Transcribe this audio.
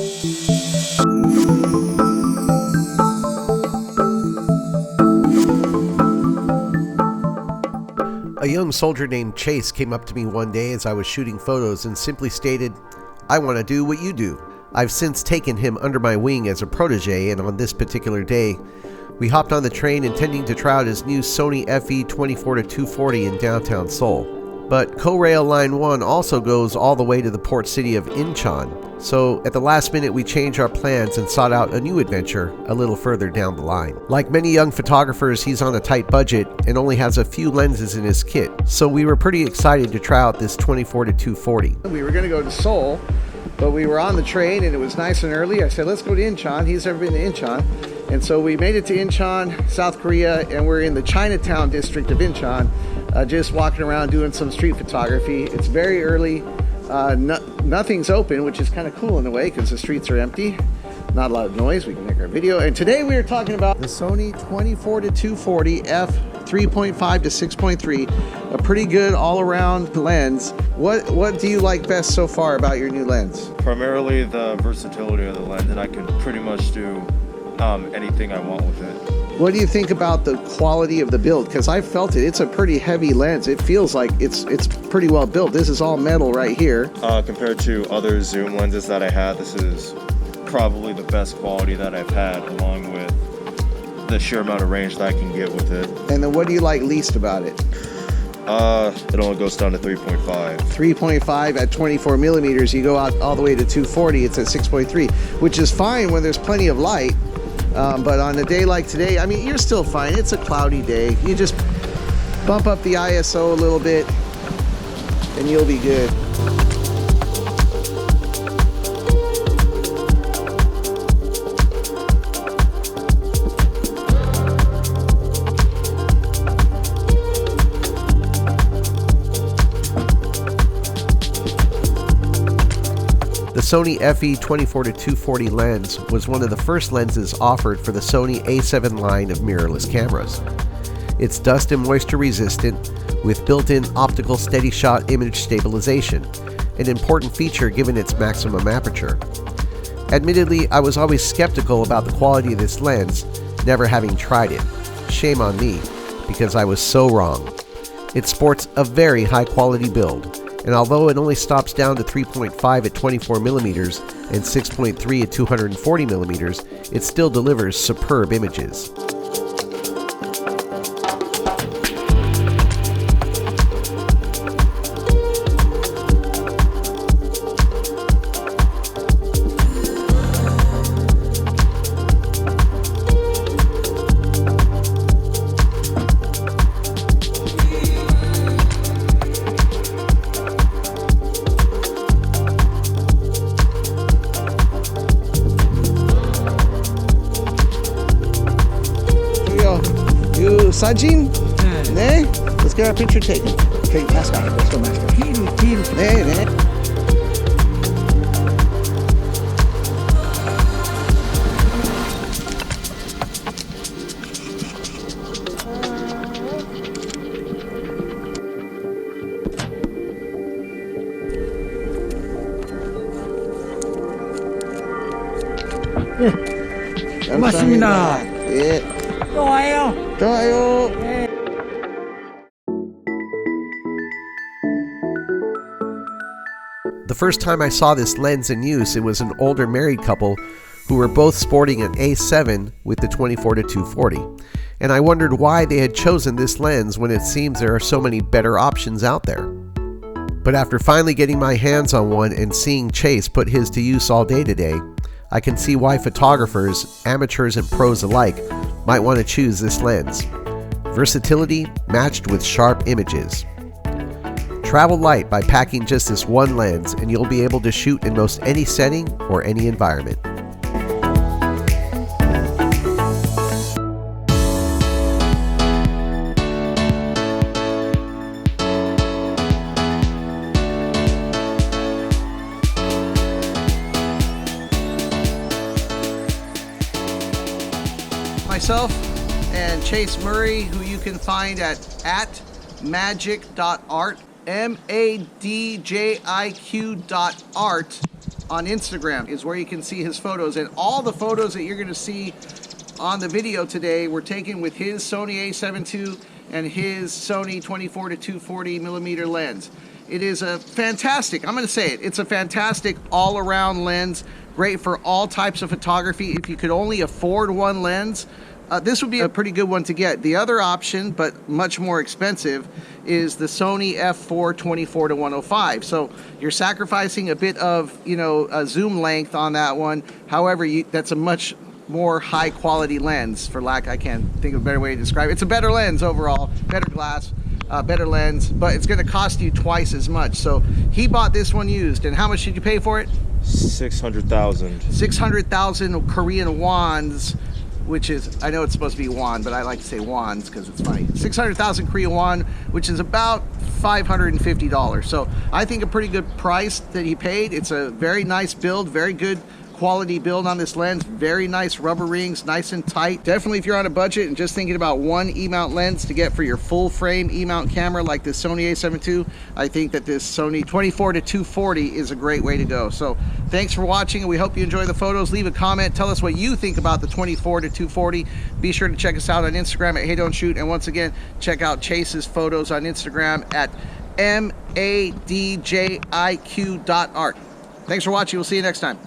A young soldier named Chase came up to me one day as I was shooting photos and simply stated, "I want to do what you do." I've since taken him under my wing as a protege, and on this particular day, we hopped on the train intending to try out his new Sony FE 24-240 in downtown Seoul. But Co-Rail Line 1 also goes all the way to the port city of Incheon, so at the last minute we changed our plans and sought out a new adventure a little further down the line. Like many young photographers, he's on a tight budget and only has a few lenses in his kit, so we were pretty excited to try out this 24-240. We were going to go to Seoul, but we were on the train and it was nice and early. I said, let's go to Incheon. He's never been to Incheon. And so we made it to Incheon, South Korea, and we're in the Chinatown district of Incheon, just walking around doing some street photography. It's very early. Nothing's open, which is kind of cool in a way because the streets are empty. Not a lot of noise. We can make our video. And today we are talking about the Sony 24-240 f 3.5 to 6.3, a pretty good all-around lens. What do you like best so far about your new lens? Primarily the versatility of the lens, and I can pretty much do anything I want with it. What do you think about the quality of the build? Because I felt it. It's a pretty heavy lens. It feels like it's pretty well built. This is all metal right here. Compared to other zoom lenses that I had, this is probably the best quality that I've had, along with the sheer amount of range that I can get with it. And then what do you like least about it? It only goes down to 3.5. 3.5 at 24 millimeters. You go out all the way to 240, it's at 6.3, which is fine when there's plenty of light. But on a day like today, I mean, you're still fine. It's a cloudy day. You just bump up the ISO a little bit and you'll be good. The Sony FE 24-240 lens was one of the first lenses offered for the Sony A7 line of mirrorless cameras. It's dust and moisture resistant with built-in optical steady shot image stabilization, an important feature given its maximum aperture. Admittedly, I was always skeptical about the quality of this lens, never having tried it. Shame on me, because I was so wrong. It sports a very high quality build, and although it only stops down to 3.5 at 24 millimeters and 6.3 at 240 millimeters, it still delivers superb images. Sajin? 네. Let's get our picture taken. Okay, mask on. Let's go mask on. 네. 고맙습니다. 예. 좋아요. 좋아요. The first time I saw this lens in use, it was an older married couple who were both sporting an A7 with the 24-240. And I wondered why they had chosen this lens when it seems there are so many better options out there. But after finally getting my hands on one and seeing Chase put his to use all day today, I can see why photographers, amateurs and pros alike, might want to choose this lens. Versatility matched with sharp images. Travel light by packing just this one lens and you'll be able to shoot in most any setting or any environment. Myself and Chase Murray, who you can find at magic.art, MADJIQ.art on Instagram is where you can see his photos, and all the photos that you're going to see on the video today were taken with his Sony a7 II and his Sony 24 to 240 millimeter lens. It is a fantastic, I'm going to say it, it's a fantastic all-around lens, great for all types of photography. If you could only afford one lens, this would be a pretty good one to get. The other option, but much more expensive, is the Sony f4 24 to 105. So you're sacrificing a bit of, a zoom length on that one. However, that's a much more high quality lens, for lack, I can't think of a better way to describe it. It's a better lens overall, better glass, better lens, but it's going to cost you twice as much. So he bought this one used, and how much did you pay for it? 600,000. 600,000 Korean wons, which is, I know it's supposed to be won, but I like to say wons because it's funny. 600,000 Korean won, which is about $550. So I think a pretty good price that he paid. It's a very nice build, very good quality build on this lens, very nice rubber rings, nice and tight. Definitely if you're on a budget and just thinking about one E-mount lens to get for your full frame E-mount camera like this Sony a7 II, I think that this Sony 24 to 240 is a great way to go. So thanks for watching, and we hope you enjoy the photos. Leave a comment, tell us what you think about the 24 to 240. Be sure to check us out on Instagram at HeyDon'tShoot, and once again, check out Chase's photos on Instagram at madjiq.art. Thanks for watching, we'll see you next time.